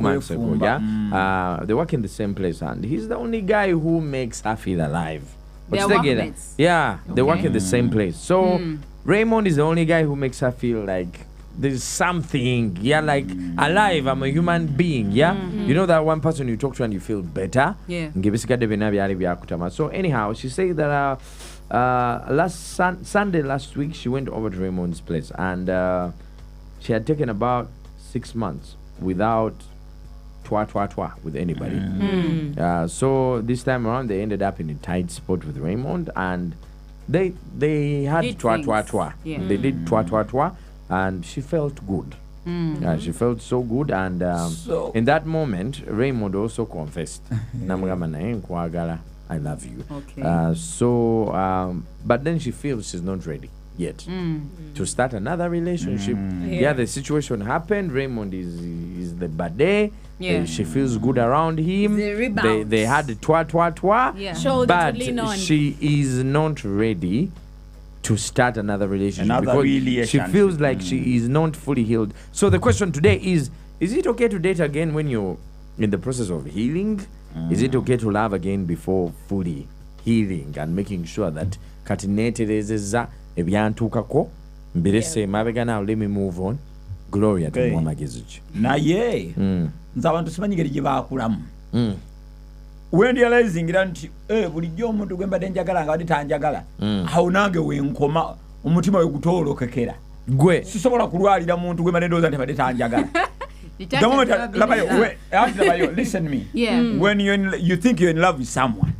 months ago, yeah. They work in the same place, and he's the only guy who makes her feel alive. They are workmates. Yeah, they work in the same place. So Raymond is the only guy who makes her feel like there's something, like alive. I'm a human being, You know that one person you talk to and you feel better. Yeah. So anyhow, she said that last Sunday last week she went over to Raymond's place, and she had taken about 6 months without twa with anybody. So this time around they ended up in a tight spot with Raymond, and they had twa. Yeah. They did twa, and she felt good. She felt so good, and So- in that moment Raymond also confessed, namugamba naye nkwagala, I love you. Okay. But then she feels she's not ready yet to start another relationship. The situation happened. Raymond is the bade. Yeah. She feels good around him. The rebound. They had the twa. Yeah. Shoulder But to lean on. she is not ready to start another relationship Another because she relationship. feels like she is not fully healed. So the question today is it okay to date again when you're in the process of healing? Is it okay to love again before fully healing and making sure that katineterezeza ebyantukako mbirese mabega now, let me move on? Gloria to Mwamagezi. naye nze abantu simanyi ngeri gye baakulamu when realizing nti bulijjo omuntu gwe mbadde njagala nga badde tanjagala awo nange wenkoma omutima we gutoolokekera Gwe sisobola kulwalira muntu gwe mbadde ndowooza nti badde tanjagala. The moment labayo, listen to me. When you think you're in love with someone,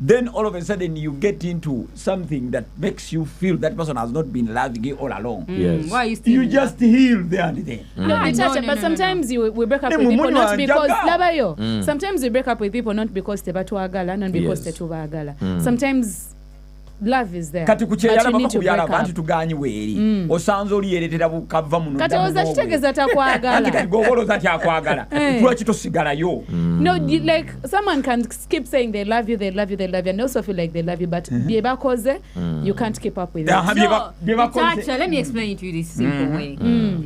then all of a sudden you get into something that makes you feel that person has not been loving you all along. Yes. Why are you still You in just heal there and then. But sometimes we break up with people not because labayo. Sometimes we break up with people not because tebatwagala, not because tetubagala. Sometimes love is there. Kati but kukyeyala you need baba to kubyala break up. bantu tuganyi weeri osanze oliyeretera bukava muno Kati oza kitegeeza takwagala. kati goboloza tyakwagala lwaki tosigalayo. No, like someone can keep saying they love you, and also feel like they love you, but byebakoze, you can't keep up with it. No, Natasha, let me explain it to you this simple way.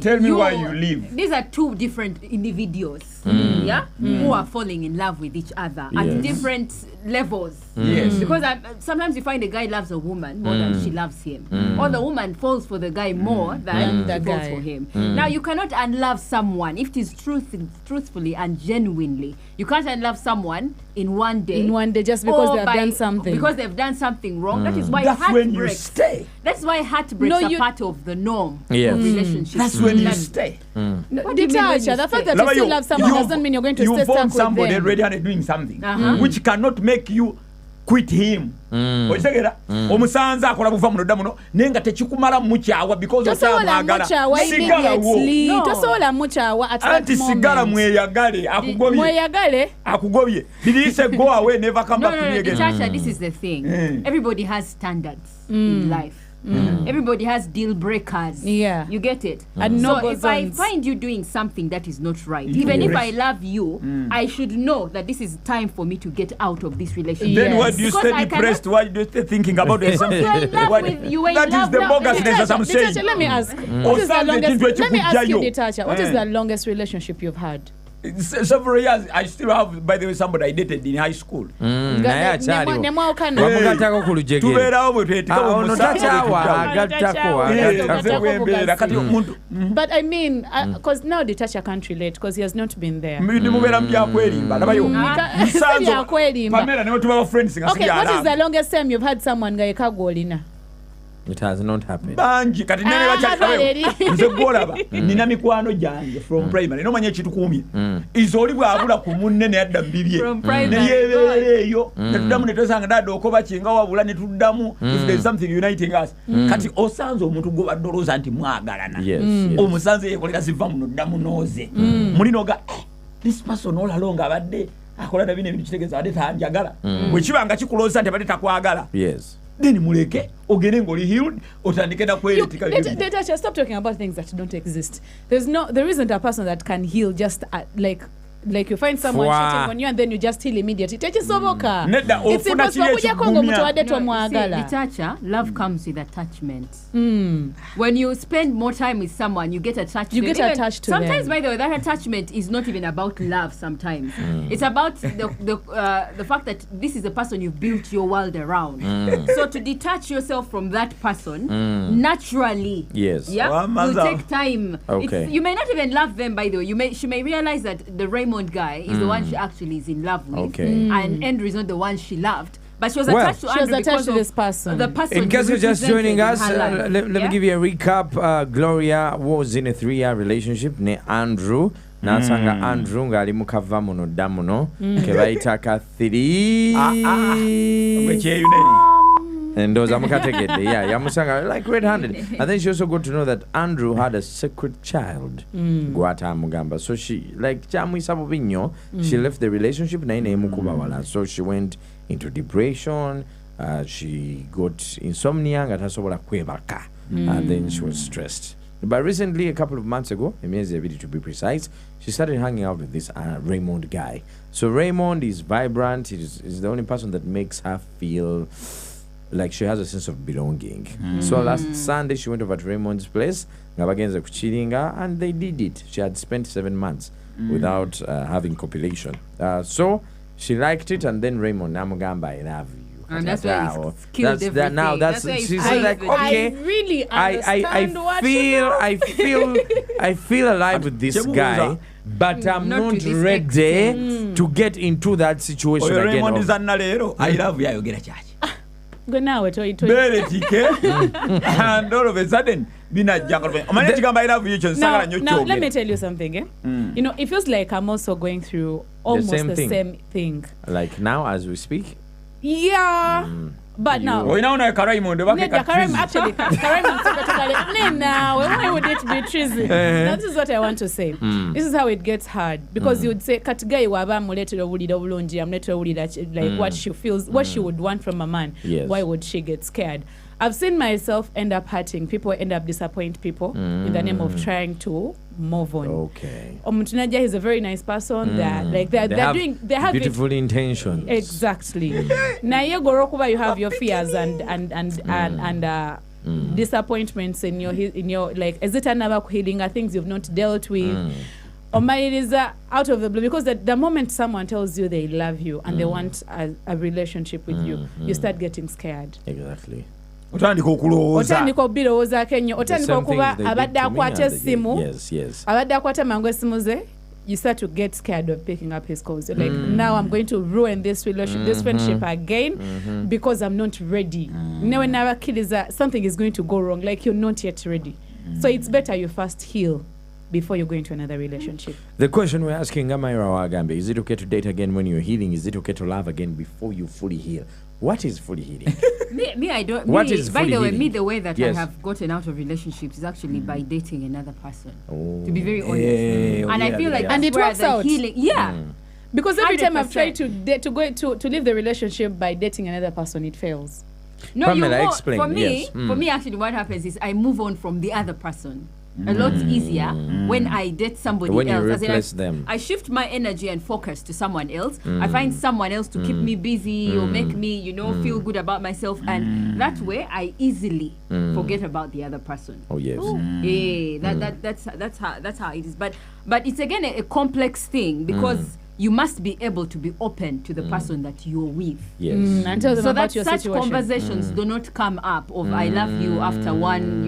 Tell me why you live. These are two different individuals, who are falling in love with each other at different levels. Yes. Because sometimes you find a guy loves a woman more than she loves him, or the woman falls for the guy more than the she falls guy. for him. Now you cannot unlove someone if it is truthfully and genuinely. You can't unlove someone in one day. Just because or they have done something. Because they've done something wrong. That is why That's heart when you breaks. stay. That's why heartbreaks are part of the norm Yes. of relationships. That's when you stay. What do you mean when you Natasha, the fact that you still love someone doesn't mean you're going to stay you stuck found with somebody them. already and doing something which cannot make you quit him. Okitegera omusanze akola buva muno dda muno naye nga tekikumala mukyawa because Tosobola okyamwagala mukyawa immediately. Tosobola mukyawa at that anti sigala moment. mweyagale akugobye Mweyagale. akugobye did he say go away never come No, back to me again. Natasha, this is the thing. Everybody has standards in life. Everybody has deal breakers. Yeah. You get it? And so no if I zones. find you doing something that is not right, even if I love you, I should know that this is time for me to get out of this relationship. Then why Yes. do you Because stay I depressed? Why do you stay thinking about Because something? you're in love with you. That is the bogusness as I'm saying. Natasha, let me ask. What is the something longest? into Let me ask you, ekikujjayo. Natasha. What is the longest relationship you've had? Several years I still have, by the way, somebody I dated in high school. naye akyaliwo Nemwawukana. wamugatako ku lujegere Tubeerawo bwe twetika ono takyawa agattako kati omuntu But I mean, because now Natasha can't relate because he has not been there. mubeera mu byakwerimba labayo musanzo Byakwerimba. Pamela ne tuba friends nga Okay, what is the sibyala longest time you've had someone nga yekagwa olina? It has not happened. bangi kati nene Valeri. nze gwolaba nina mikwano gyange from primary nomanya ekitukuumye izo oli bwabula ku munne ne yadda mbibye From primary, neyebeera eyo netuddamu netwesanga dada okoba kinga wabula netuddamu if there is something uniting us kati osanze omuntu gwobadde olowooza nti mwagalana Yes, omusanze yekolera ziva muno ddamu nooze mulinoga this person all along abadde akola nabino ebintu kitegeeza abadde tanjagala bwe kiba nga kikulooza nti abadde takwagala yes. then muleke ogende ng'oli healed otandike na kweretika Natasha, stop talking about things that don't exist. There isn't a person that can heal just like like you find someone cheating on you and then you just heal immediately. Tekisoboka. Nedda It's ofuna impossible kiri kujja kongo ekigumya. mutu wadde tomwagala. Detacha, love comes with attachment. When you spend more time with someone, you get attached to You them. get attached to sometimes, them. by the way, that attachment is not even about love sometimes. It's about the fact that this is the person you've built your world around. So to detach yourself from that person, naturally, Yes. yeah, will take time. Okay. You may not even love them, by the way. She may realize that the Raymond guy is the one she actually is in love with. Okay. And Andrew is not the one she loved. But she was Well, attached to she was Andrew attached because to of this person. The person In case he you're just joining us, represented in her life. let me give you a recap. Gloria was in a 3-year relationship ne Andrew. Nasanga Andrew ngali mukava muno dda muno ke bayita ka 3. Ndowooza mukategedde, yeah, yamusanga like red-handed. And then she also got to know that Andrew had a secret child. Gw'ataamugamba. So she, like, kyamuyisa bubi nnyo, she left the relationship naye neemukuba wala. So she went into depression, she got insomnia nga tasobola kwebaka. And then she was stressed. But recently, a couple of months ago, emyezi ebiri to be precise, she started hanging out with this Raymond guy. So Raymond is vibrant, he's the only person that makes her feel like she has a sense of belonging. So last Sunday she went over to Raymond's place nga bagenze kuchiringa, and they did it. She had spent 7 months without having copulation. So she liked it, and then Raymond namugamba I love you. And that's why he's killed everything. Now that's she said like, okay, I really understand I feel alive with this guy, but I'm not ready to get into that situation again. Raymond is annalero. I love you ayogera kyaki. Go now to and all of a sudden now let me tell you something, you know, it feels like I'm also going through almost the same thing like now as we speak. Yeah, but now actually why would it be treason? That is what I want to say. This is how it gets hard, because you would say katigai waba muletera obulira bulungi amuletera obulira like what she feels, what she would want from a man. Yes. Why would she get scared? I've seen myself end up hurting people, end up disappoint people in the name of trying to move on. Okay. Omutunaja is a very nice person. That like they have beautiful intentions. Exactly. Na ye gorokuba, you have your fears and disappointments in your like, is it another healing, are things you've not dealt with? Or it is out of the blue, because the moment someone tells you they love you and they want a relationship with you, you start getting scared. Exactly. Otandika obirowoozako ennyo, otandika okuba abadde akwata essimu, abadde akwata mangu essimu ze, you start to get scared of picking up his calls. You're like, now I'm going to ruin this relationship, this friendship again, because I'm not ready. Never something is going to go wrong, like you're not yet ready. So it's better you first heal before you go into another relationship. The question we're asking, Gamaira Wagambe, is it okay to date again when you're healing? Is it okay to love again before you fully heal? What is fully healing? I don't. What is fully healing? The way that I have gotten out of relationships is actually by dating another person. To be very honest, and I feel like and it works out. Healing, because every 100%. Time I've tried to leave the relationship by dating another person, it fails. No, Pamela, explain. For me, actually, what happens is I move on from the other person. A lot easier when I date somebody else. When you replace them. I shift my energy and focus to someone else. I find someone else to keep me busy or make me, feel good about myself. And that way, I easily forget about the other person. Oh, yes. Yeah, that's how it is. But it's again a complex thing, because you must be able to be open to the person that you're with. Yes. And tell them so about that your such situation. Conversations do not come up of I love you after one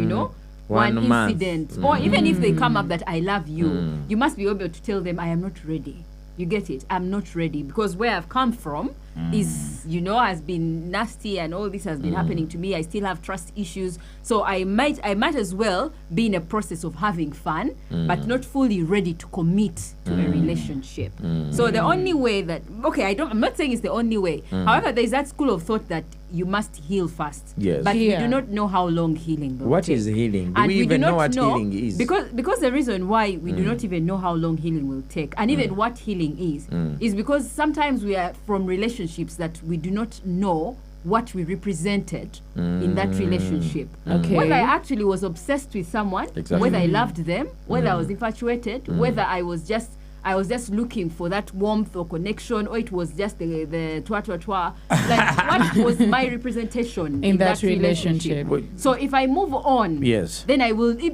incident, or even if they come up that I love you, you must be able to tell them I am not ready. You get it? I'm not ready, because where I've come from is, has been nasty, and all this has been happening to me. I still have trust issues, so I might as well be in a process of having fun, but not fully ready to commit to a relationship. So the only way that I'm not saying it's the only way. However, there's that school of thought that you must heal first. Yes. But we do not know how long healing will What take. is healing? Do and we even know what healing is? Because the reason why we do not even know how long healing will take, and even what healing is because sometimes we are from relationships that we do not know what we represented in that relationship. Whether I actually was obsessed with someone, whether I loved them, whether I was infatuated, whether I was just I was just looking for that warmth or connection, or it was just the twa. Like, what was my representation in that relationship? So if I move on, then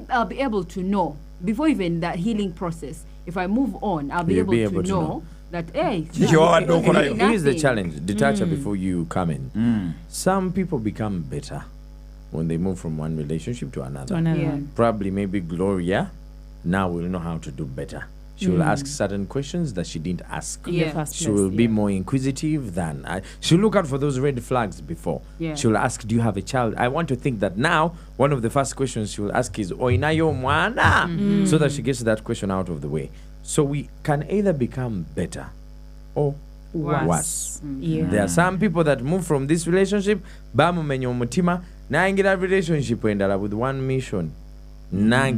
I'll be able to know, before even that healing process, if I move on, I'll be able to know that, hey, here's the challenge. Detacha, before you come in. Some people become better when they move from one relationship to another. Probably maybe Gloria now will know how to do better. She will ask certain questions that she didn't ask. She will be more inquisitive than she'll look out for those red flags before. She will ask, do you have a child? I want to think that now one of the first questions she will ask is Oinayo mwana, so that she gets that question out of the way. So we can either become better or worse. There are some people that move from this relationship, bamumenya omutima, naingira relationship endala with one mission. I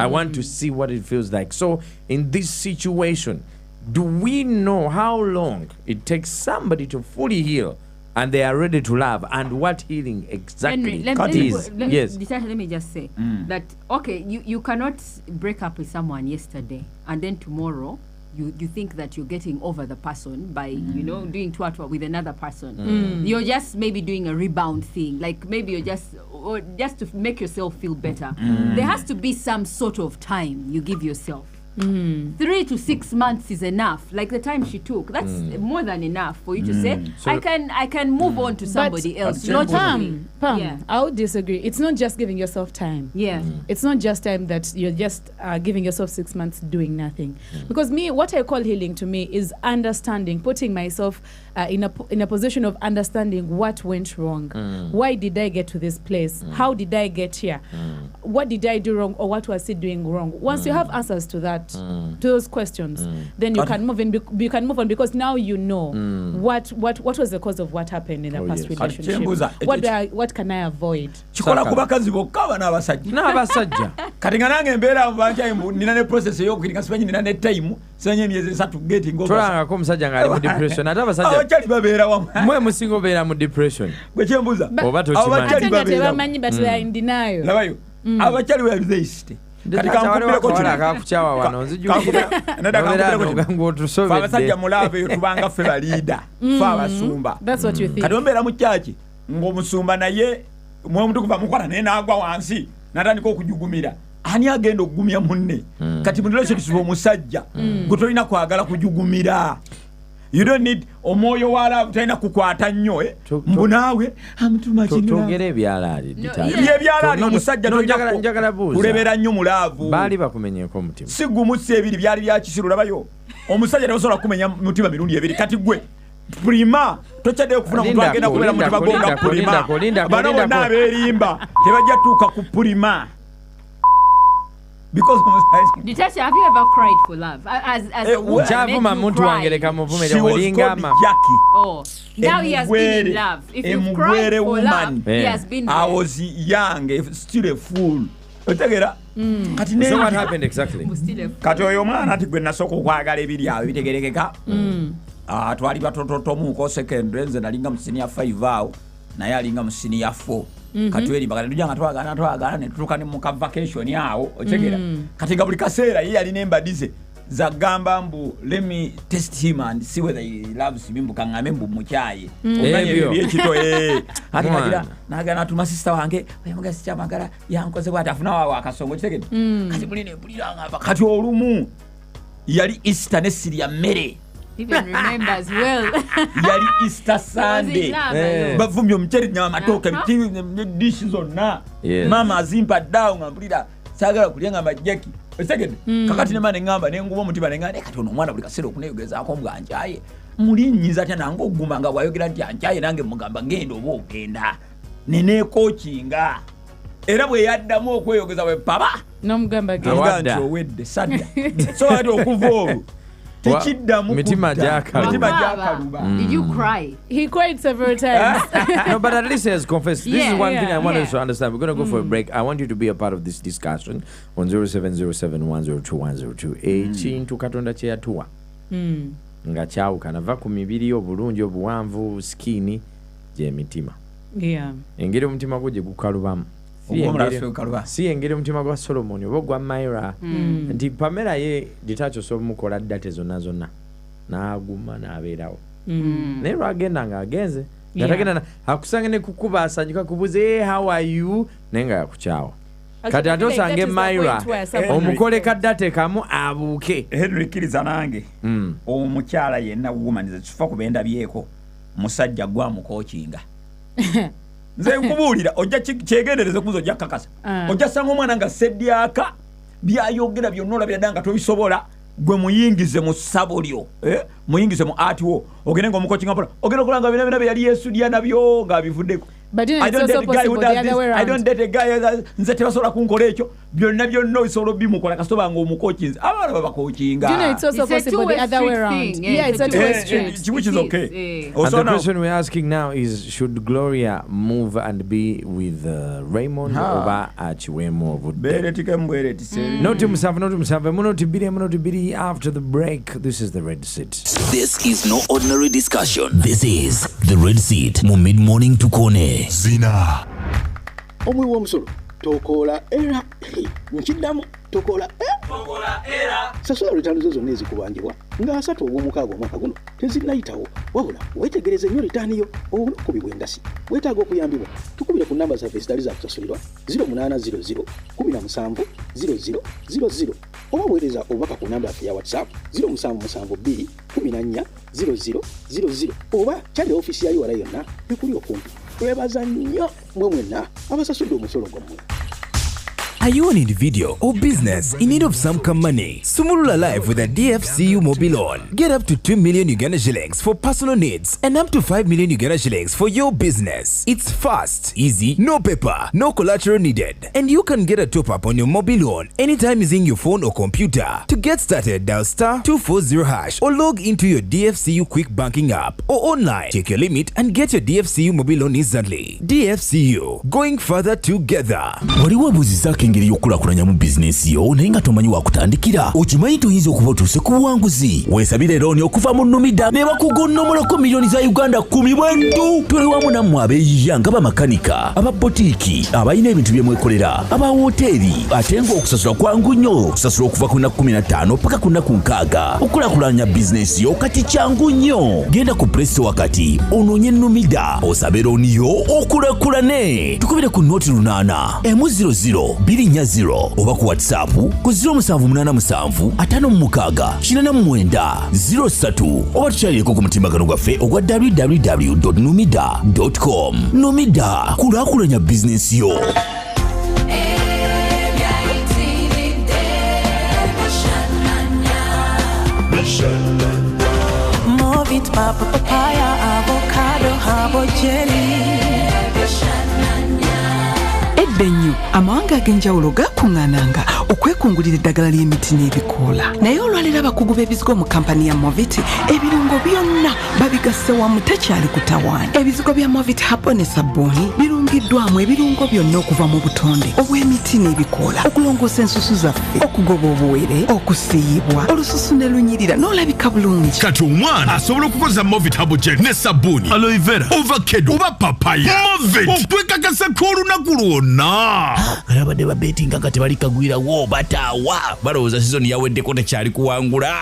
want to see what it feels like. So in this situation, do we know how long it takes somebody to fully heal and they are ready to love, and what healing exactly is? Let me just say that, okay, you cannot break up with someone yesterday and then tomorrow you think that you're getting over the person by doing twa with another person. You're just maybe doing a rebound thing, like maybe you're just to make yourself feel better. There has to be some sort of time you give yourself. 3 to 6 months is enough, like the time she took. That's more than enough for you to say, so I can move on to somebody else. Not Pam, I would disagree. It's not just giving yourself time. It's not just time that you're just giving yourself 6 months doing nothing. Because what I call healing to me is understanding, putting myself in a position of understanding what went wrong. Why did I get to this place? How did I get here? What did I do wrong, or what was I doing wrong? Once you have answers to that, to those questions, then you can move in. You can move on, because now you know what was the cause of what happened in the past relationship. What can I avoid? Chikola kubakazi bokaba n'abasajja. Kati nga nange mbeera mubanja nina ne process y'okukiringa simanyi nina ne time simanyi emyezi 3 getting over. Tulangako omusajja ng'ali mu depression. Ate abasajja abachali babeera wamu. Mwe musinga obeera mu depression. Gwe kyembuza. Oba tokimanyi. Ate nga tebamanyi but they are in denial. Labayo. Abachali we resist. Katika mkubira ko chira akakuchawa wano nzijukira abasajja mulave yotubanga ffe balida fa abasumba. That's what you think. Kati ombera mu kyaki ng'omusumba naye mwe omuntu kuva mukwala naye n'agwa wansi n'atandika okujugumira. Ani agenda okugumya munne? Kati mu relationship omusajja gwe tolina kwagala kujugumira. You don't need omwoyo wala tena kukwata nnyo mbunawe amutuma kinira togere byalali byalali omusajja njagala buuza kulebera nnyo mulaavu bali bakumenyeko omutima sigumutse ebiri byali bya kisiru labayo omusajja tasobola kumenya mutima mirundi ebiri kati gwe prima tochade okufuna muntu agenda kubera mutima gonga prima bano bonna abeerimba tebajja tuuka ku prima. Because Detacha, have you ever cried for love? As a woman, she was called Jackie. Oh, now he has been in love. If you cried for love, he has been there. I was young, still a fool. So what happened exactly? Kati oyo mwana ati gwe nasoko kwagala ebiri awo bitegerekeka. Twali batoto mu secondary nze nalinga mu senior 5 awo naye alinga mu senior 4. Katweri bagala tujanga twagala ne tutuka ne mu vacation yawo ochegera kati gabuli kaseera yeye ali nembadize za gamba mbu let me test him and see whether he loves me mbu kangame mbu muchaye okanye byekito ati nagira nagana tuma sister wange oyamuga sicha magala yankoze bwata afuna wawo akasongo kitegede kati buline buliranga kati olumu yali Easter ne Syria mere. Even remembers well. Yali Easter Sunday. Bavumyo mcheri nyama matoke dishes onna. Mama azimpa down ngambulira sagala kulenga majeki. Second kakati ne mane ngamba ne ngubo mutima ne ngane kati ono mwana buli kasero kuneyogeza akombwa anjaye. Mulinyiza tya nango gumanga wayogera nti anjaye nange mugamba ngendo obo ogenda. Nene coachinga. Era bwe yaddamu okweyogeza we papa. Nomugamba genda wedde sadda. So ati okuvoolu. Mitima Jakaluba. Did you cry? He cried several times. No, but at least he has confessed. This is one thing I want us to understand. We're going to go for a break. I want you to be a part of this discussion on 0707102102. Ekintu Katonda kye yatuwa nga kyawukana va ku mibiri obulungi obuwanvu skini gye mitima. Engeri omutima gwo gye gukalubamu si engeri omutima gwa Solomon oba gwa Myra nti Pamela ye ditacho mukola date zonna n'aguma n'abeerawo naye lwagenda ng'agenze yatagenda akusanga ne kukuba asanyuka kubuze how are you naye nga yakukyawa kati ate osange Myra omukole kaddate kamu abuuke Henry kiriza nange omukyala yenna womanize kifa kubenda byeko musajja gwa mukokinga nze nkubuulira ojja kyegendereze kuzo ojja kakasa ojja sanga omwana nga seddyaka byayogera byonna olabira nga tobisobola gwe muyingize mu ssabo lyo muyingize mu art wo ogende ng'omukokinga mpola ogenda okulanga bina bye yali yeesudya nabyo ng'abivuddeko I don't date a guy who does this. I don't date a guy nze tebasobola kunkola ekyo byonna bisobola bimukola kasoba ng'omukokinze abaana babakokinga. Do you know it's also possible the other way around? Yeah, it's a two-way street. Which is okay. And the question we're asking now is, should Gloria move and be with Raymond over Chiwemo? Not to after the break. This is the Red Seat. This is no ordinary discussion. This is the Red Seat. Mid-morning to Kone. Zina. Omwe w'omusolo tokola era nkidamu tokola era sasula return zo zonna ezikubangibwa nga 3 ogw'omukaaga omwaka guno tezinnayitawo wabula weetegereze nnyo return yo okubibwa endasi weetaaga okuyambibwa tukubire ku namba zaffe ezitali za kusasulirwa 0800 17 0000 oba weereza obubaka ku namba yaffe ya WhatsApp 0772 14 0000 oba kyali ofiisi ya URA yonna ekuli okumpi. Twebaza nnyo mwe mwenna abasasudde omusolo gwammwe. Are you an individual or business in need of some money? Sumulula Live with a DFCU mobile loan. Get up to 2 million Uganda shillings for personal needs and up to 5 million Uganda shillings for your business. It's fast, easy, no paper, no collateral needed. And you can get a top-up on your mobile loan anytime using your phone or computer. To get started, dial *240# or log into your DFCU quick banking app or online. Check your limit and get your DFCU mobile loan instantly. DFCU, going further together. Engeri y'okulakulanya mu bizinesi yo naye nga tomanyi wakutandikira okimanyi tuyinza okuba otuuse ku buwanguzi weesabire looni okuva mu Numida ne bakugonnomolako miliyoni za Uganda 10 tuli wamu nammwe abeeyiya nga bamakanika ababotiiki abalina ebintu bye mwekolera abawoteeri ate ng'okusasula kwangu nnyo okusasula okuva ku nnaku 15 paka ku nnaku 6 okulakulanya bizinesi yo kati kyangu nnyo genda ku Play Store wakati onoonye Numida osabe looni yo okulakulane tukubire ku nooti 8 M00 240 oba ku WhatsApp ku 0786564903 oba tukyalireko ku mutimbagano gwaffe ogwa www.numida.com. Numida, kulaakulanya bizinesi yo. Movit papa papaya avocado habo jelly. Eddenyu amawanga ag'enjawulo gakuŋŋaananga okwekungulira eddagala ly'emiti n'ebikoola naye olwalira abakugu b'ebizigo mu kampani ya Movit ebirungo byonna babigasse wamu takyali kutawaanya. Ebizigo bya Movit habo ne sabbuuni birungiddwamu ebirungo byonna okuva mu butonde obw'emiti n'ebikoola okulongoosa ensusu zaffe okugoba obuwere okusiiyibwa olususu ne lunyirira n'olabika bulungi. Kati omwana asobola okukozesa Movit habo gel ne sabbuuni aloe vera ovacado oba papaya Movit okwekakasa k'olunaku lwonna. Abadde babetinga nga tebalikagwirawo bataawa balowooza sizoni yaweddeko tekyali kuwangula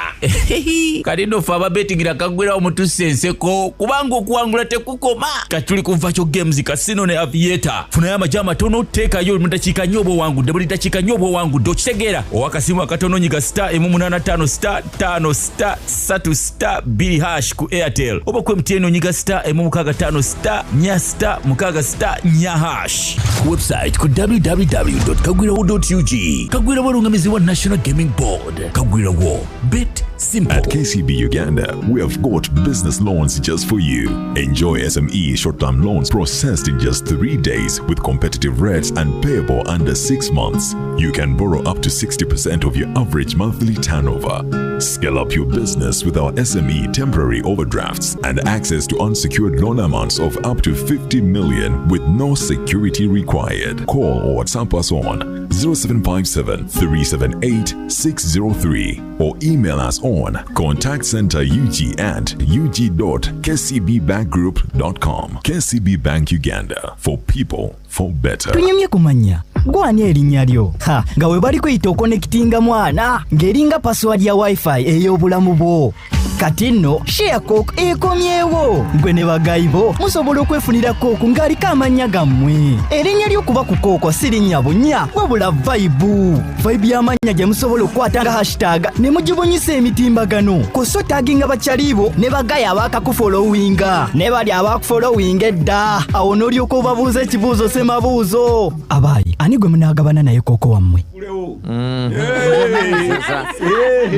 kati ndofe ababetingira kagwirawo mutusse enseko kubanga okuwangula tekukoma kati tuli kuva kyo games kasino ne aviator funayo amagye amatono teekayo mu dakiika nnyo oba owangudde buli dakiika nnyo oba owangudde okitegeera owakasimu akatono nyiga *185*3*2# ku Airtel oba ku MTN onyiga *165*4#. Website ku www.kagwirawo.ug. Kagwirawo olungamizi wa National Gaming Board. Kagwirawo, bit simple. At KCB Uganda, we have got business loans just for you. Enjoy SME short-term loans processed in just 3 days with competitive rates and payable under 6 months. You can borrow up to 60% of your average monthly turnover. Scale up your business with our SME temporary overdrafts and access to unsecured loan amounts of up to 50 million with no security required. Call or WhatsApp us on 0757 378 603 or email us on loan. Contact Center UG at ug.kcbbankgroup.com. KCB Bank Uganda, for people, for better. Tunyumye kumanya gwani erinnya lyo nga we bali kweyita okonekitinga mwana ng'eringa password ya wifi ey'obulamu bwo. Kati nno ShareCoke ekomyewo gwe ne bagayi bo musobola okwefunira Coke ng'aliko amannya gammwe. Erinnya ly'okuba ku Coke si linnya bunya wabula vibe y'amannya gye musobola okukwata nga hashtag ne mugibunyisa emitimbagano koso taginga bakyalibo ne bagayi abaakakufollowinga ne bali abaakufollowinga edda awo n'olyoka obabuuza ekibuuzo semabuuzo. Abaayi ani gwe munaagabana naye Coke wammwe?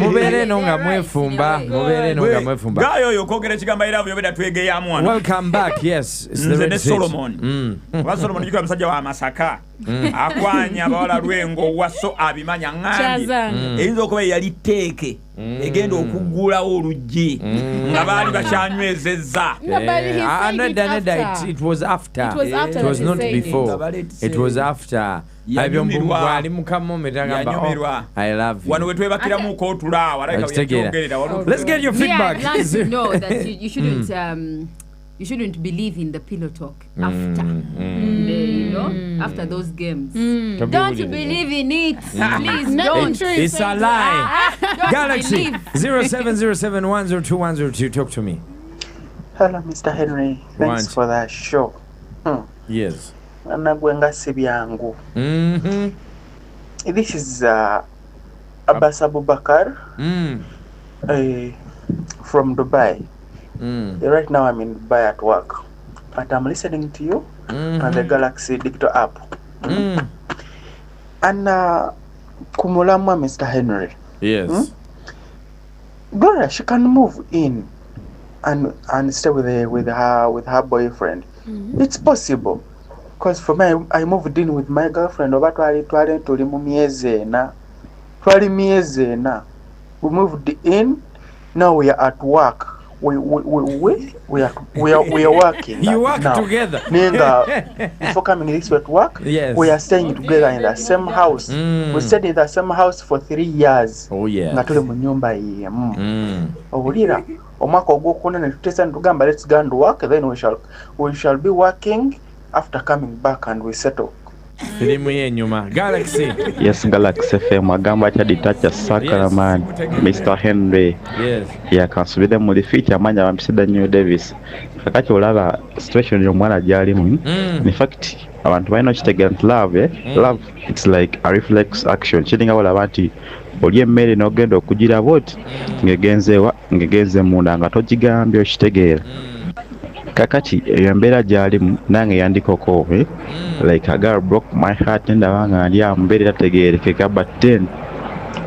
Mubeere no nga mwefumba. Gayo yokogera kigamba era byo beda twegeya mwana. Welcome back. Yes, it's the Red Solomon. Solomon yiko musajja wa Masaka. Akwanya bawala lwengo waso abimanya ngambi. Eyinza okuba yali teeke. Egenda okugula olujji. Nga bali bashanywezezza. It was after. It was not before. It was after. I love you. Wano wetwebakira mu ko tulawa let's get your feedback. Yeah, Lance, you know that you shouldn't believe in the pillow talk after after those games. Don't believe in it. Please don't. It's a lie. Galaxy 0707102102. Talk to me. Hello, Mr. Henry. Thanks for that show. Yes. Anagwenga sibyangu. This is Abbas Abubakar from Dubai. Right now I'm in Dubai at work, but I'm listening to you on the Galaxy Digital app. And Kumulamwa, Mr. Henry. Yes. Gloria, she can move in and stay with her boyfriend. It's possible. Because for me, I moved in with my girlfriend over tuli mu myezi ena. We moved in. Now we are at work. We are working. You work now. Together. Before coming this way to work, yes. We are staying together in the same house. We stayed in the same house for 3 years. Oh yeah. Nga tuli mu nyumba yemu. Obulira omwaka ogwokuna ne tutesa ntugamba let's go and work, then we shall be working after coming back and we settle. Filimu yenyuma Galaxy. Yes, Galaxy FM agamba kyaditacha Sakaraman. Mr. Henry. Yes. Yakasubira mu feature amanya bampisida New Davis. Kakati olaba situation y'omwana gyalimu. In fact, abantu balina kitegera nti love, love it's like a reflex action. Kiringa olaba nti oli emmere n'ogenda okugira boti ngegenze munda nga togigambye okitegeera. Kakati embeera gyalimu nange yandikoko like a girl broke my heart ndabanga ndi ambeera tategeerekeka but then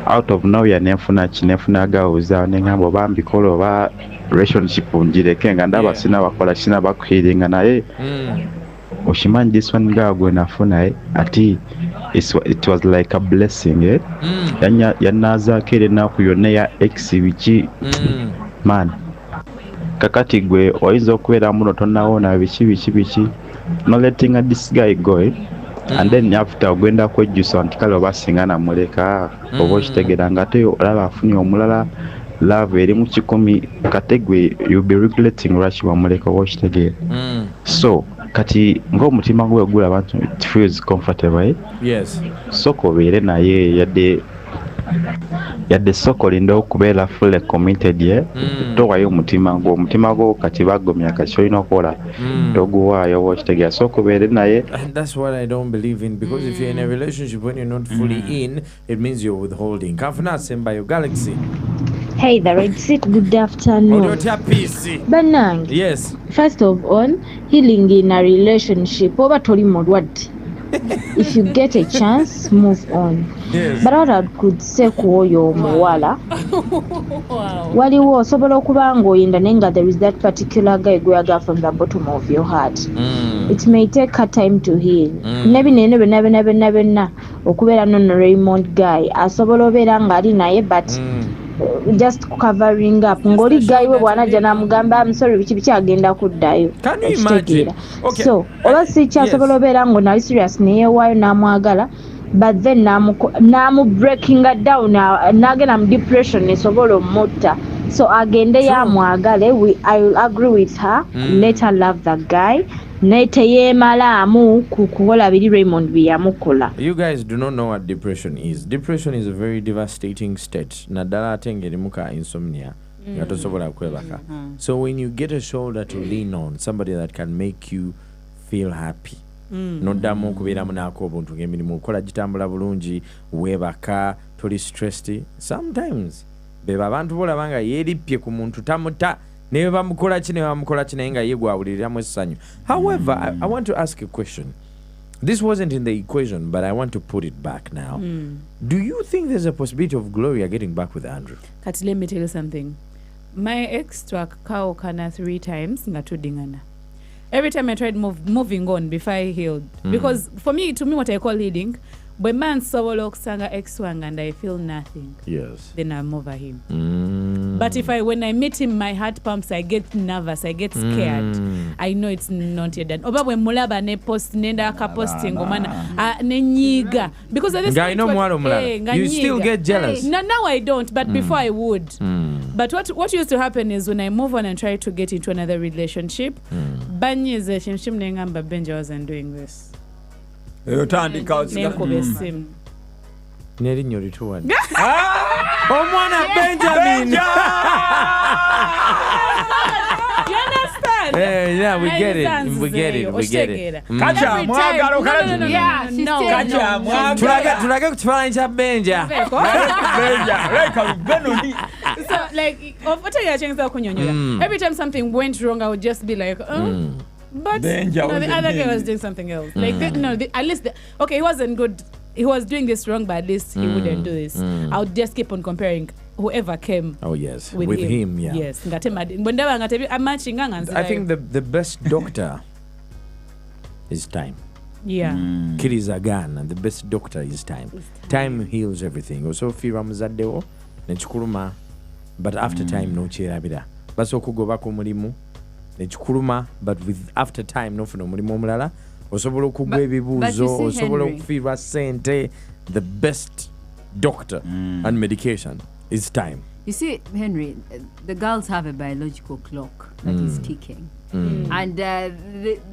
out of nowhere nefuna gawuza nengamba bambikola oba relationship njireke nga ndaba sina bakola sina bakuhiringa naye oshimanyi this one girl gwe nafuna ati it was like a blessing yanazaako era ennaku yonna ya ex biki man kakati gwe oyinza okubeera muno tonawona biki no letting this guy go and then after ogenda kwejjusa nti kale oba singa namuleka oba okitegeera nga te olaba afunye omulala love eri mu kikumi kate gwe you'll be regretting lwaki wamuleka oba okitegeera so kati ng'omutima gwe gulaba nti it feels comfortable yes soko obeere naye yadde soko linda okubeera fully committed towayo omutima gwo kati bagomya kati olina okukola toguwaayo oba okitegeera soko obeere naye. And that's what I don't believe in, because if you're in a relationship when you're not fully in, it means you're withholding. Kafuna Sembayo Galaxy. Hey there, Red Seat, good afternoon. Banang. Yes. First of all, healing in a relationship over toli modwad. If you get a chance, move on. Yes. But what I could say kuoyo muwala. Waliwo osobola okuba ng'oyenda nenga there is that particular guy gweyaga from the bottom of your heart. It may take her time to heal. Nebinene benna okubeera nono Raymond guy asobola obeera ng'ali naye but just covering up ngoli guy we bwanaja namugamba I'm sorry biki agenda kuddayo. Can you imagine? Okay. So oba si kyasobola obeera ngo nali serious naye waayo namwagala but then namu breaking down nagenda mu depression esobola omutta. So agende yamwagale. I will agree with her. Let her love that guy. You guys do not know what depression is. Depression is a very devastating state. Nadala tengerimuka insomnia. So when you get a shoulder to lean on, somebody that can make you feel happy. Noddamu kubeera munaako obuntu ng'emirimu okola gitambula bulungi weebaka toli stressed. Sometimes beba abantu bolaba nga yeerippye ku muntu tamuta naye bamukola ki naye nga ye gwawuliriramu essanyu. However, I want to ask a question. This wasn't in the equation, but I want to put it back now. Do you think there's a possibility of Gloria getting back with Andrew? Kati, let me tell you something. My ex struck Kaokana 3 times nga tudingana. Every time I tried moving on before I healed. Because to me what I call healing, when man sobola okusanga ex wange and I feel nothing, yes, then I'm over him. But when I meet him, my heart pumps, I get nervous, I get scared. I know it's not yet done. Oba when mulaba ne post nenda ka posting omana ne nyiga, because at this point you still get jealous. Now I don't, but before I would. But what used to happen is when I move on and try to get into another relationship, Banyize shimshim nengamba Benja wasn't doing this. Nerinyo lituwani. Omwana Benjamin. You understand? Yeah, we get it. Kacha mwagalo kala. Yeah, no. Kacha mwagalo. Tulage kuchifananyi cha Benja. Benja. Like Benoni. So like every time something went wrong, I would just be like, but the other guy was doing something else. Like at least okay, he wasn't good. He was doing this wrong, but at least he wouldn't do this. I would just keep on comparing whoever came. Oh yes, with him. Yeah. Yes. I think the best doctor is time. Yeah. Kirizagan, and the best doctor is time. Time heals everything. Also fira muzaddewo nechikuluma, but after time no cherabira. Baso kugoba ku mulimu nechikuluma, but with after time no funa mulimu omulala. Osobola okugwa ebibuuzo, osobola okufiirwa sente. The best doctor and medication is time. You see, Henry, the girls have a biological clock that is ticking. And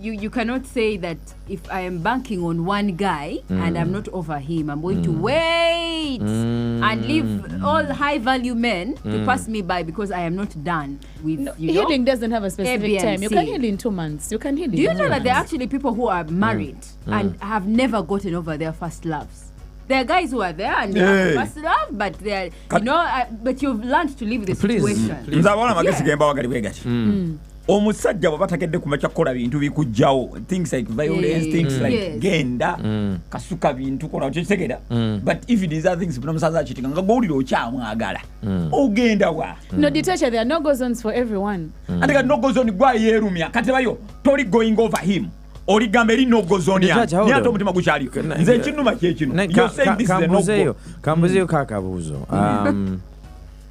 you cannot say that if I am banking on one guy and I'm not over him, I'm going to wait and leave all high-value men to pass me by because I am not done with, healing doesn't have a specific time. You can heal in 2 months. You can heal in 2 months. Do you know that there are actually people who are married and have never gotten over their first loves? There are guys who are there and they have first love, but they are, but you've learned to live with the situation. Omusajja baba takedde kumacha kola bintu bikujjawo, things like violence, things like genda kasuka bintu kola okitegera, but if it is other things musaza achitinga nga gowulira okyamwagala ogenda wa. No, detector, there are no go zones for everyone. And there are no go zone gwa yerumya kati bayo tori going over him. Origamba eri no go zone ya nyato mutima gukyali nze kinuma kyekino. You say this is a no go. Kambuzeyo kakabuzo.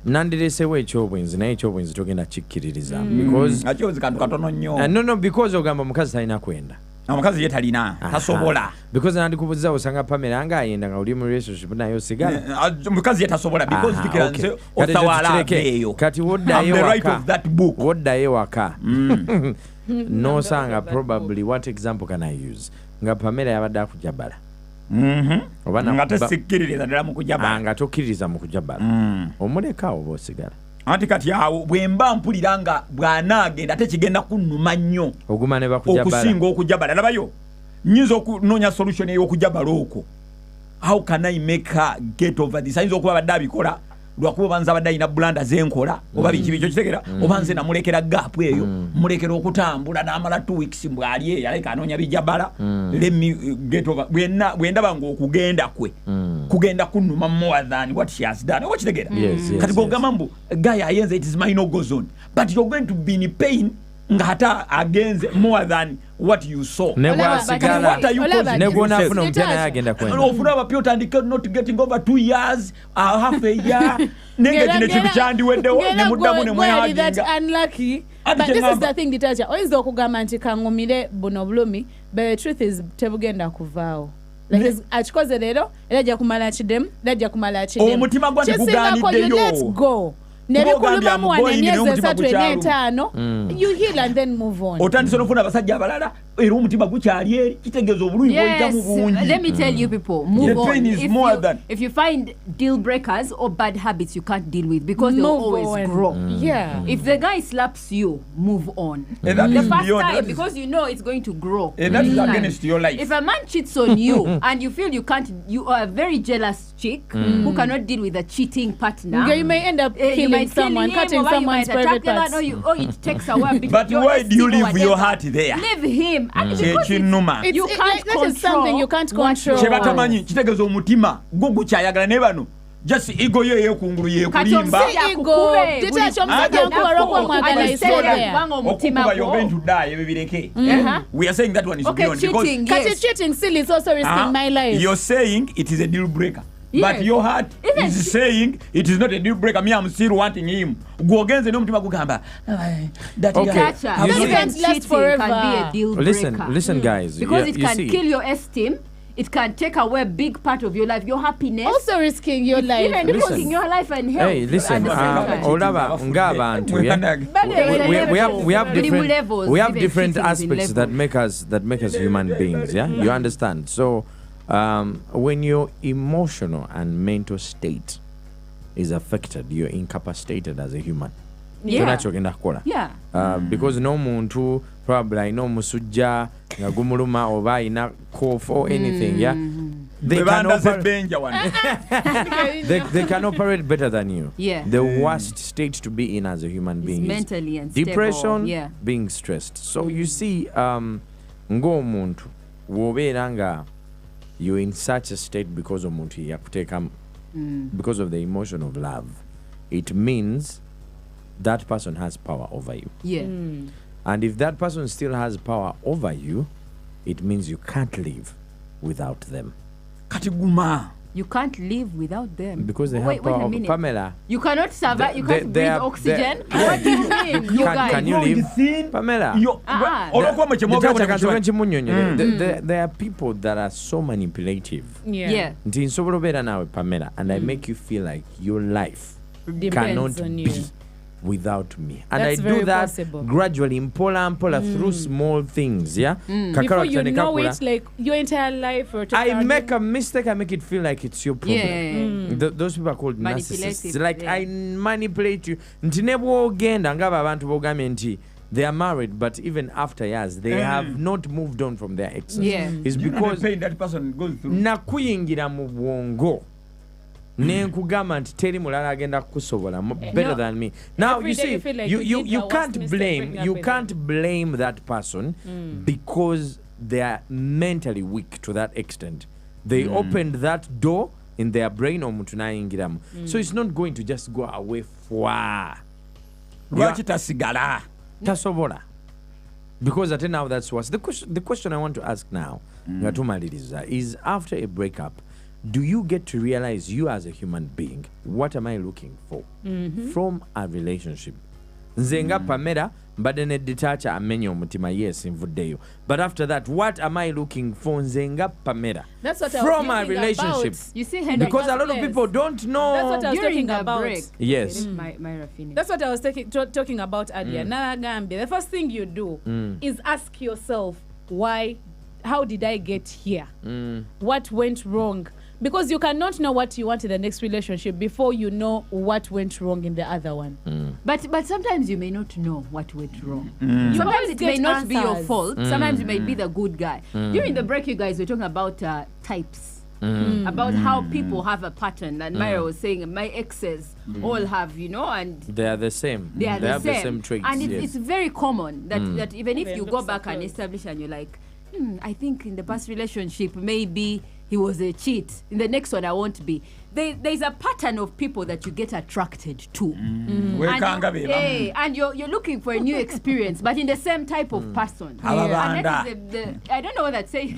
Nandiresewo ekyobwenzi naye ekyobwenzi togenda kikkiririza because akyozi kantu katono nnyo. No, because ogamba mukazi talina kwenda. Omukazi ye talina tasobola. Because nandikubuuza osanga Pamela nga ayenda nga oli mu relationship naye osigala. Mukazi ye tasobola because dikiranze otawala eyo. Kati woddayo waka. No sanga probably what example can I use? Nga Pamela yabadde akujabala. Nga tesikiririza ddala mu kujabala. Nga tokkiririza mu kujabala. Omuleka oba osigala. Anti kati awo bwemba mpulira nga bw'anaagenda tekigenda kunnuma nnyo oguma ne bakujabala okusinga okujabala. Labayo nyinza okunoonya solution ey'okujabala okwo. How can I make her get over this? Ayinza okuba badde abikola lwakuba banza badde alina bulanda zenkola oba biki bikyo kitegera oba nze namulekera gap eyo mulekera okutambula n'amala 2 weeks mbwali eyo aleka anoonya bijabala. Let me get over bwendaba ng'okugenda kwe kugenda kunnuma more than what she has done. Oba kitegera kati bw'ogamba mbu guy ayenze it is my no go zone, but you're going to be in pain nga hata agenze more than what you saw. Negona funa mpya naye agenda kwenda. Ofuna abapya otandika not getting over 2 years, half a year. Nenge kino kintu kyandiweddewo ne muddamu ne mweyaginga. Unlucky. But this is the thing Ditacha. Oyinza okugamba nti kangumire buno bulumi, but the truth is tebugenda kuvaawo. like akikoze leero era ajja kumala kiddemu era ajja kumala kiddemu omutima gwa tegugaaniddeyo let's go nebikulumamu wano emyezi 3 4 5 you heal and then move on. Otandise n'okufuna abasajja abalala era omutima gukyali eri kitegeeza obulungi bw'oyitamu bungi. Let me tell you people, move on. Pain is more than if you find deal breakers or bad habits you can't deal with because they'll always grow. If the guy slaps you, move on. And that the is first beyond, time because you know it's going to grow. And that is against your life. If a man cheats on you and you feel you are a very jealous chick who cannot deal with a cheating partner, you may end up killing someone, cutting someone's private parts. Or it takes away. But why do you leave your heart there? Leave him. You can't control. That is something you can't control. Chebatamanyi kitegeeza omutima gwo gukyayagala ne bano just ego yo yekungulu yekulimba we are saying that one is beyond because cheating still is also risking my life. You're saying it is a deal breaker. Yes. But your heart is saying it is not a deal breaker. Me, I'm still wanting him. Go against the mutima gugamba. That guy. You can't last forever. Can be a deal breaker. Listen, guys. Because it can kill your esteem. It can take away a big part of your life, your happiness. Also risking your life. Even risking your life and health. Hey, listen. We have different aspects that make us human beings. Yeah, you understand. So. When your emotional and mental state is affected, you're incapacitated as a human. Because no muntu probably no musujja nga gumuluma oba ina cough or anything, they can operate better than you. The worst state to be in as a human being mentally is unstable. Depression, being stressed. So you see, ng'omuntu wobeera nga you're in such a state because of because of the emotion of love. It means that person has power over you. And if that person still has power over you, it means you can't live without them. Katiguma. You can't live without them. Because they have power over Pamela. You cannot survive. You can't breathe oxygen. What do you mean? Can you live? Pamela. There are people that are so manipulative. Pamela, and I make you feel like your life cannot be without me. And that's I do that possible. Gradually, mpola through small things, Before you know it, like your entire life. I make a mistake, I make it feel like it's your problem. Those people are called narcissists. Like I manipulate you. They are married, but even after years, they have not moved on from their exes. It's because the pain that person goes through. Nakuyingira mu bwongo. Nenkugamba nti teri mulala agenda kukusobola better than me. Now you see, you can't blame that person because they are mentally weak to that extent. They opened that door in their brain omuntu nayingiramu. So it's not going to just go away far. Tasobola. Because at now that's worse. The question I want to ask now is after a breakup, do you get to realize you as a human being, what am I looking for from a relationship? Nzenga Pamela, mbadde ne detacha amenye omutima, yes, nvuddeyo. But after that, what am I looking for Nzenga Pamela from a relationship? About. You see, because a lot of people don't know. That's what I was talking about. Yes. That's what I was talking about earlier. Nagambye, the first thing you do is ask yourself, why? How did I get here? What went wrong? Because you cannot know what you want in the next relationship before you know what went wrong in the other one. But sometimes you may not know what went wrong. Sometimes it may not be your fault. Sometimes you may be the good guy. During the break, you guys were talking about types. About how people have a pattern. And Myra was saying, my exes all have, and they are the same. They have the same traits. And it's very common that even if you go back and establish and you're like, I think in the past relationship, maybe he was a cheat. In the next one, I won't be. There's a pattern of people that you get attracted to. And you're looking for a new experience, but in the same type of person. And that is I don't know what that says.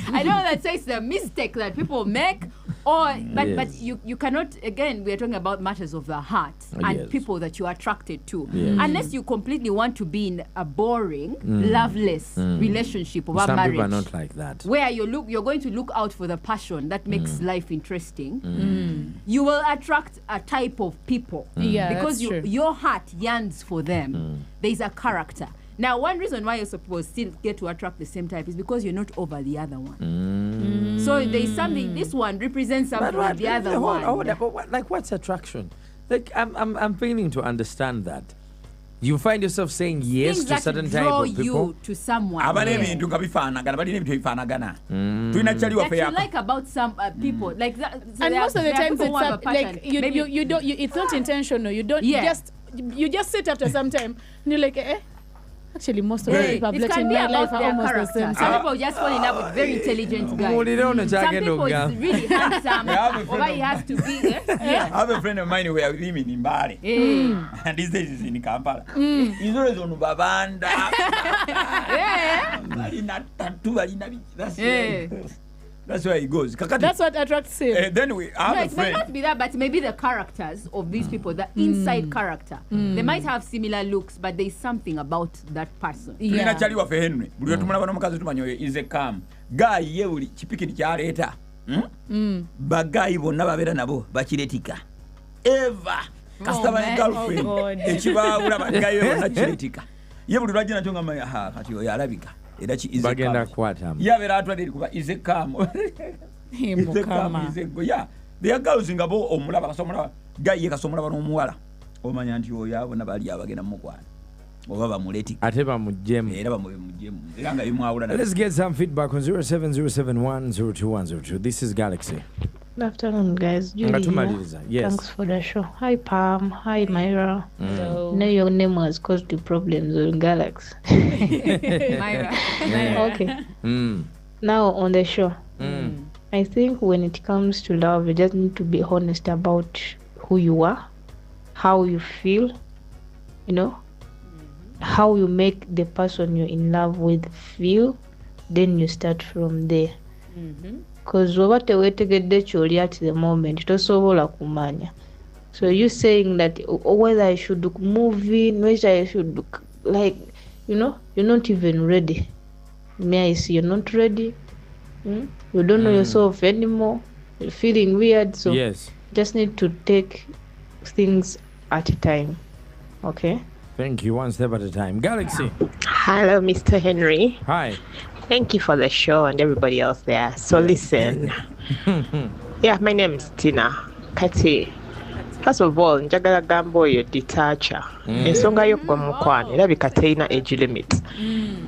I don't know what that says the mistake that people make But you cannot, again, we are talking about matters of the heart and people that you are attracted to. Unless you completely want to be in a boring, loveless relationship or Some marriage. people are not like that. Where you're going to look out for the passion that makes life interesting. You will attract a type of people. Because your heart yearns for them. There's a character. Now, one reason why you're supposed to still get to attract the same type is because you're not over the other one. So there's something, this one represents something like the other one. Like, what's attraction? Like, I'm failing to understand that. You find yourself saying yes to certain type of people. You to someone. That you like about some people, like that. So and most of the times it's like you don't. It's not intentional. You don't. You just sit after some time and you're like, Actually, most of the people I've let in my life are almost the same. Some people just fall in love with very intelligent guys. Some people is really handsome, or he has to be. I have a friend of mine who are living in Bali, and these days he's in Kampala. He's always on Babanda. That's where he goes. That's what attracts him. Then we have a friend. It may not be that, but maybe the characters of these people, the inside character. They might have similar looks, but there's something about that person. Yeah. Henry. Is a calm guy. Yewuli chipiki chareta. Bagai bonna babera nabo bakiretika. Eva. Customer girlfriend. Echiba ula bagai bonna kiretika. Yewuli rajina tonga ma kati yo yarabika. Bagenda kwatam. Yeah, we are ready to is a calm. Yeah, they are girls in Gabo or Mulaba, Guy Yakasomra no Muala. O Manyanti, ya, when about Yavagana Mukwan. Over Muleti. Ateba Mujem. Let's get some feedback on 0707102102. This is Galaxy. Good afternoon, guys. Yes. Thanks for the show. Hi, Pam. Hi, Myra. Hello. Know your name has caused the problems on Galaxy. Myra. Okay. Now, on the show, I think when it comes to love, you just need to be honest about who you are, how you feel, how you make the person you're in love with feel, then you start from there. Because what tewetegedde kyoli at the moment tosobola kumanya. So you saying that whether I should move in, whether I should you're not even ready. May I see you're not ready? You don't know yourself anymore. You're feeling weird. So just need to take things at a time. Okay? Thank you. One step at a time. Galaxy. Hello, Mr. Henry. Hi. Thank you for the show and everybody else there. So listen. Yeah, my name is Tina Kati. First of all, njagala gambo yo detached. Ensonga yo kwa mukwano erabika terina age limit.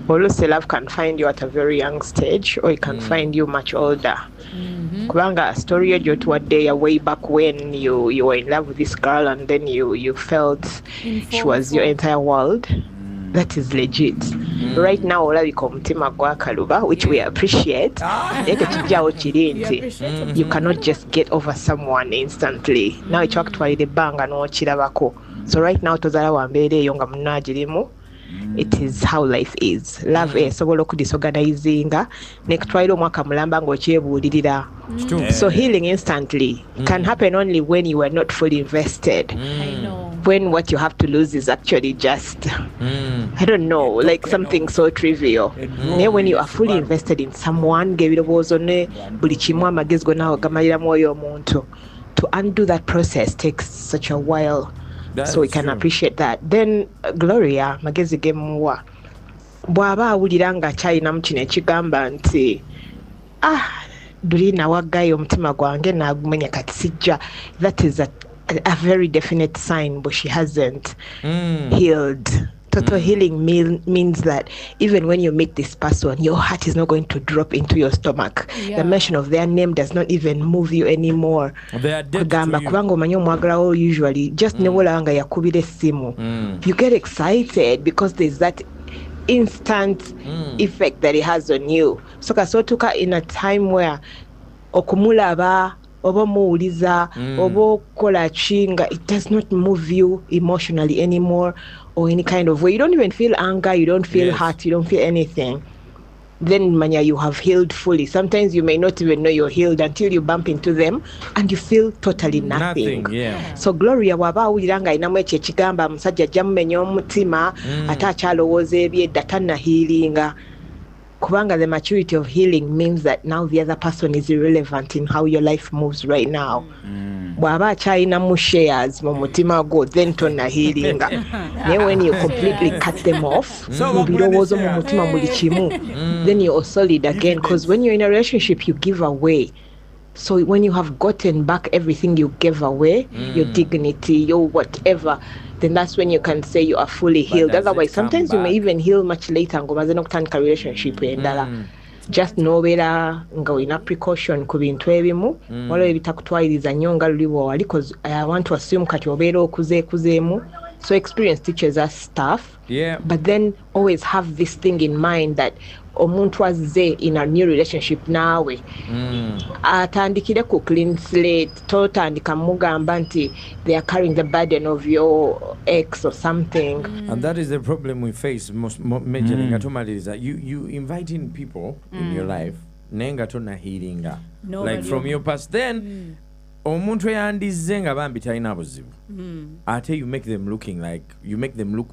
Oluusi love can find you at a very young stage or it can find you much older. Kubanga story yo tuwadde ya way back when you were in love with this girl and then you felt she was your entire world. That is legit. Right now, olabika omutima gwakaluba, which we appreciate. You cannot just get over someone instantly. Now it's actually the bang and chirabako. So right now, tozala wambere yonga munajirimu. It is how life is. Love sobola okudisorganizinga nekutwaira omwaka mulamba ng'okyebulirira. So healing instantly can happen only when you are not fully invested. I know. When what you have to lose is actually just I don't know, like something so trivial. When you are fully invested in someone, to undo that process takes such a while. So we can appreciate that. Then Gloria magezi gemuwa bwaba awulira nga kyalinamu kino ekigamba nti dulina waggayo omutima gwange nagumenya kati sijja. That is a very definite sign, but she hasn't healed. Total healing means that even when you meet this person, your heart is not going to drop into your stomach. The mention of their name does not even move you anymore. They are dead to you. Kubanga omanyi omwagalawo usually just newolanga nga yakubira essimu. You get excited because there's that instant effect that it has on you. So kasotuka in a time where okumulaba oba muwuliza oba okola chinga, it does not move you emotionally anymore or any kind of way. You don't even feel anger, you don't feel hurt, you don't feel anything. then manya you have healed fully. Sometimes you may not even know you're healed until you bump into them and you feel totally nothing. Yeah. So Gloria waba awulira nga ayinamu ekyo ekigamba omusajja ajja mumenya omutima ate akyalowooza ebyedda tanna healinga. Kubanga the maturity of healing means that now the other person is irrelevant in how your life moves right now. Bwaba akyalinamu shares mu mutima gwo then tonna healinga. Naye when you completely cut them off mu birowoozo mu mutima muli kimu, then you're solid again, because when you're in a relationship you give away. So when you have gotten back everything you gave away, your dignity, your whatever, then that's when you can say you are fully healed. Otherwise, sometimes you may even heal much later and go maze nokutandika relationship endala. Just nobeera nga olina precaution ku bintu ebimu waliwo ebitakutwaliriza nnyo nga luli bwewali, because I want to assume kati obeera okuzeekuzeemu. So experience teaches us stuff, but then always have this thing in mind that omuntu azze in a new relationship naawe atandikire ku clean slate, totandika mugamba nti they are carrying the burden of your ex or something. And that is the problem we face majorly. Ngatumaliriza, you inviting people in your life nenga tona healinga, like from your past, then omuntu yandize nga bambi talina buzibu ate you make them look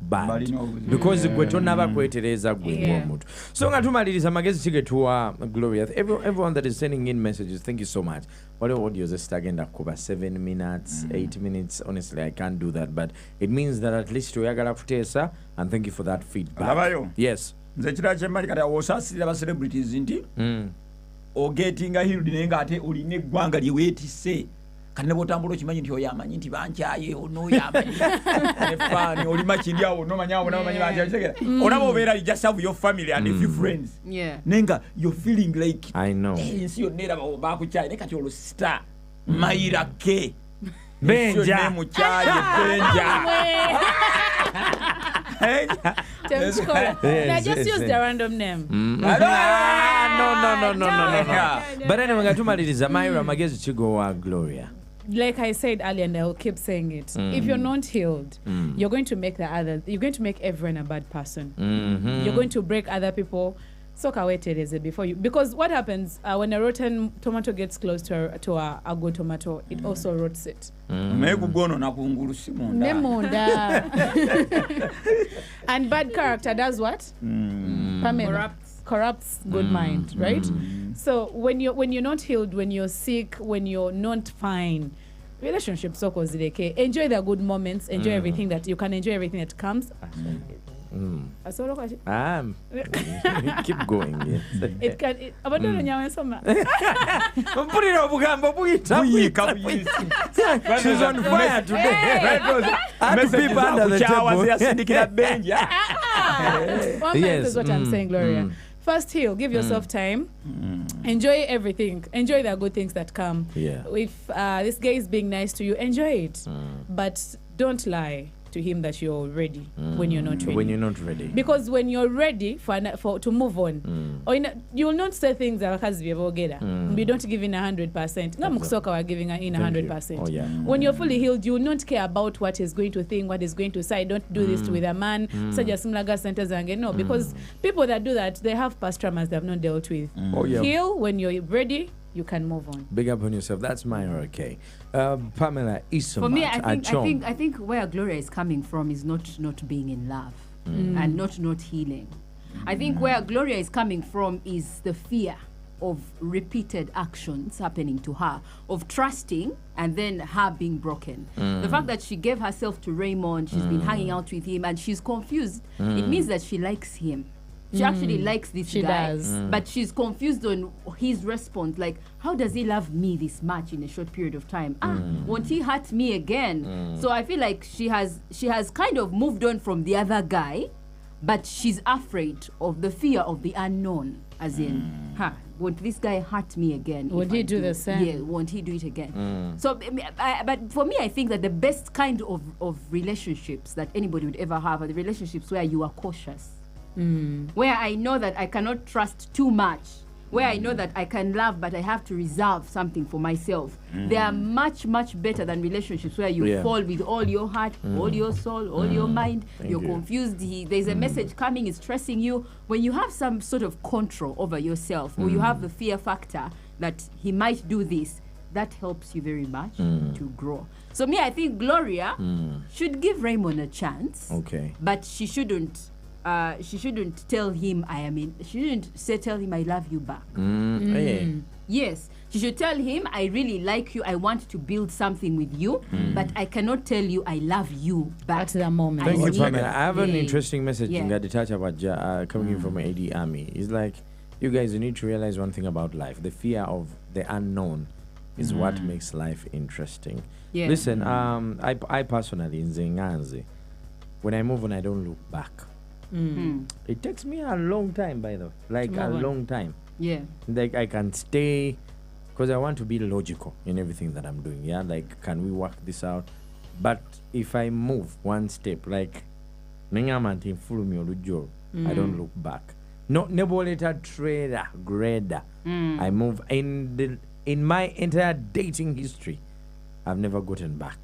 bad because gwe tonaba kwetereza gwe omuntu. So nga tumaliriza magezi kigetuwa Gloria, everyone that is sending in messages, thank you so much. Whatever audio is stagenda kuba 7 minutes 8 minutes, honestly I can't do that, but it means that at least oyagala kuteesa, and thank you for that feedback. Alabayo. Yes, nze kira kyemali kati osasirira ba celebrities nti ogetinga healed nenga ate oline eggwanga lyeweetise kane botambula okimanyi nti oyamanyi nti bankyaye ono yamanyi efani oli makindi awo no manyawo na manyi bankyaye onabo obeera you just have your family and a few friends nenga you're feeling like I know ensi yonnera bakukyaye ne kati olo sister mayira ke benja mukyaye benja. Just use the random name. No. But anyway, ngatumaliriza Myra magezi chigo Gloria. Like I said earlier, and I'll keep saying it. If you're not healed, you're going to make you're going to make everyone a bad person. You're going to break other people. So kawetereze before you, because what happens when a rotten tomato gets close to a good tomato, it also rots it. Mekugono na kungulusi munda. And bad character does what? Corrupts good mind, right? So when you're not healed, when you're sick, when you're not fine, relationships so kozileke. Enjoy the good moments, enjoy everything that you can enjoy everything that comes. Keep going. It can. Abadolo nyawe soma. Mpulira obugambo buyita. She's on fire today. People under the table. Yes, is what I'm saying, Gloria. First heal, give yourself time. Enjoy everything. Enjoy the good things that come. If this guy is being nice to you, enjoy it. But don't lie to him that you're ready when you're not ready. When you're not ready. Because when you're ready for to move on, or you will not say things that you don't give in 100%. No mukusoka wa giving in 100%. Oh, yeah. When you're fully healed, you will not care about what he's going to think, what he's going to say. Don't do this with a man. No, because people that do that, they have past traumas they have not dealt with. Heal when you're ready. You can move on. Big up on yourself. That's mine. Okay. Pamela Isumat. For me, I think where Gloria is coming from is not being in love and not healing. I think where Gloria is coming from is the fear of repeated actions happening to her, of trusting and then her being broken. The fact that she gave herself to Raymond, she's been hanging out with him, and she's confused. It means that she likes him. She actually likes this guy, but she's confused on his response. Like, how does he love me this much in a short period of time? Won't he hurt me again? So I feel like she has kind of moved on from the other guy, but she's afraid of the fear of the unknown. As in, won't this guy hurt me again? Would he do the same? Yeah, won't he do it again? So, but for me, I think that the best kind of relationships that anybody would ever have are the relationships where you are cautious. Where I know that I cannot trust too much where I know that I can love, but I have to reserve something for myself. They are much, much better than relationships where you fall with all your heart, all your soul, all your mind. You're confused. There's a message coming, it's stressing you. When you have some sort of control over yourself, or you have the fear factor that he might do this, that helps you very much to grow. So me, I think Gloria should give Raymond a chance. Okay. But she shouldn't tell him tell him I love you back. Yes, she should tell him I really like you, I want to build something with you, but I cannot tell you I love you back at the moment. Thank you, Pamela. I have an interesting message in Gaditacha coming in from AD Army. It's like, you guys, you need to realize one thing about life. The fear of the unknown is what makes life interesting. Listen, I personally, in Zenganzi, when I move on, I don't look back. It takes me a long time, by the way, long time. Like I can stay, because I want to be logical in everything that I'm doing. Like, can we work this out? But if I move one step, like I don't look back. No, never later trader, grader. I move in my entire dating history, I've never gotten back.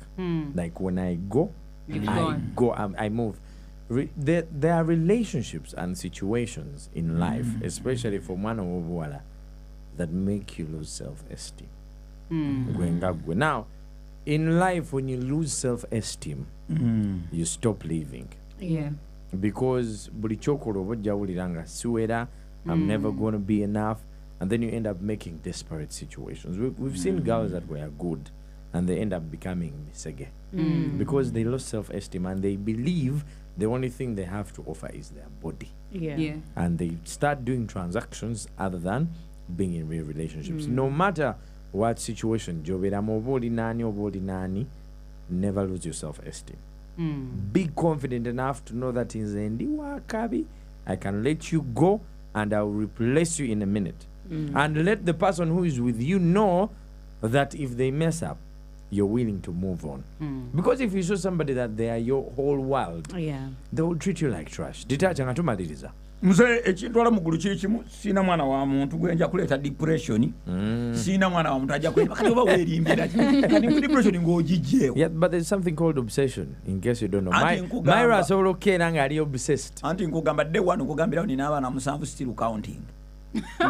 Like when I go, I move. There are relationships and situations in life, especially for Mwana that make you lose self-esteem. Now, in life, when you lose self-esteem, you stop living. Because I'm never going to be enough, and then you end up making desperate situations. We've seen girls that were good, and they end up becoming misege because they lost self-esteem and they believe the only thing they have to offer is their body. And they start doing transactions other than being in real relationships. No matter what situation, never lose your self-esteem. Be confident enough to know that in Zendi Wakabi, I can let you go and I will replace you in a minute. And let the person who is with you know that if they mess up, you're willing to move on. Because if you show somebody that they are your whole world, they will treat you like trash. Mzee ekitwala mugulu kikimu sina mwana wa muntu gwenja kuleta depression. Sina mwana wa muntu ajja kwenda kati oba werimbira kati depression ng'ogijjeewo. Yeah, but there's something called obsession, in case you don't know. Myra solo kera nga ali obsessed. Anti nkugamba de wano nkugambira nina abaana 7 still counting.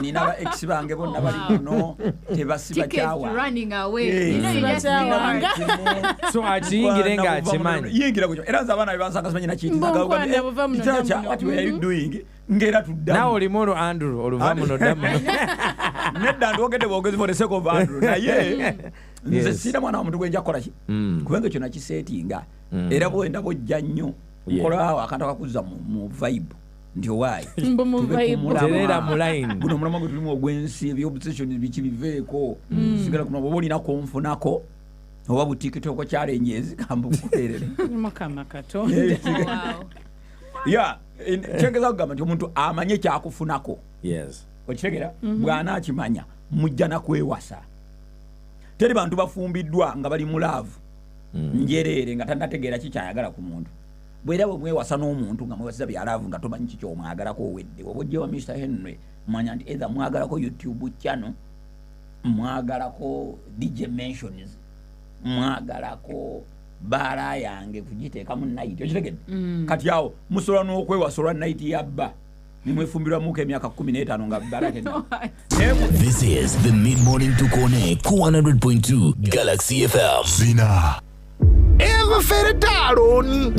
Nina ba ex bange bonna bali kuno tebasiba kyawa. Tickets running away. So achingire nga achimanyi. Yingira kucho. Era nzabana bibansanga simanyi na chiti. What were you doing? Ngera tuddamu. Now olimoro Andrew oluvamu noddamu. Nedda ndogedde bwogezi for the sake of Andrew. Naye nze sina mwana wa muntu gwenja kukola ki? Kubanga ekyo nakisetinga. Era bwenda bojja nnyo. Nkola awo akantu akakuzza mu vibe. Ndio wayi. Terera mu line. Guno mulama gwe tulimu ogwensi ebyobsession biki biveeko. Sigala kuno bwoli na konfunako. Oba butikitoko challenges kambukuterere. Makama katonda. Yeah, chengeza kugamba nti omuntu amanye kyakufunako. Yes. Okitegera bwana akimanya mujja na kwewasa. Teri bantu bafumbiddwa nga bali mu love. Njerere nga tandategeera kikyayagala ku muntu. Bwera mwewasa n'omuntu nga mwewasiza byalavu nga tomanyi kiki omwagalako owedde. Obojjewa Mr. Henry manya nti either mwagalako YouTube channel, mwagalako DJ Mentions, mwagalako baara yange kugiteekamu night. Okitegedde? Kati awo musobola n'okwewasa olwa night yabba. Nimwefumbirwamuko emyaka 15 nga barake. This is the Mid-Morning Tukone 100.2 Galaxy FM. Zina. Ever fed a down?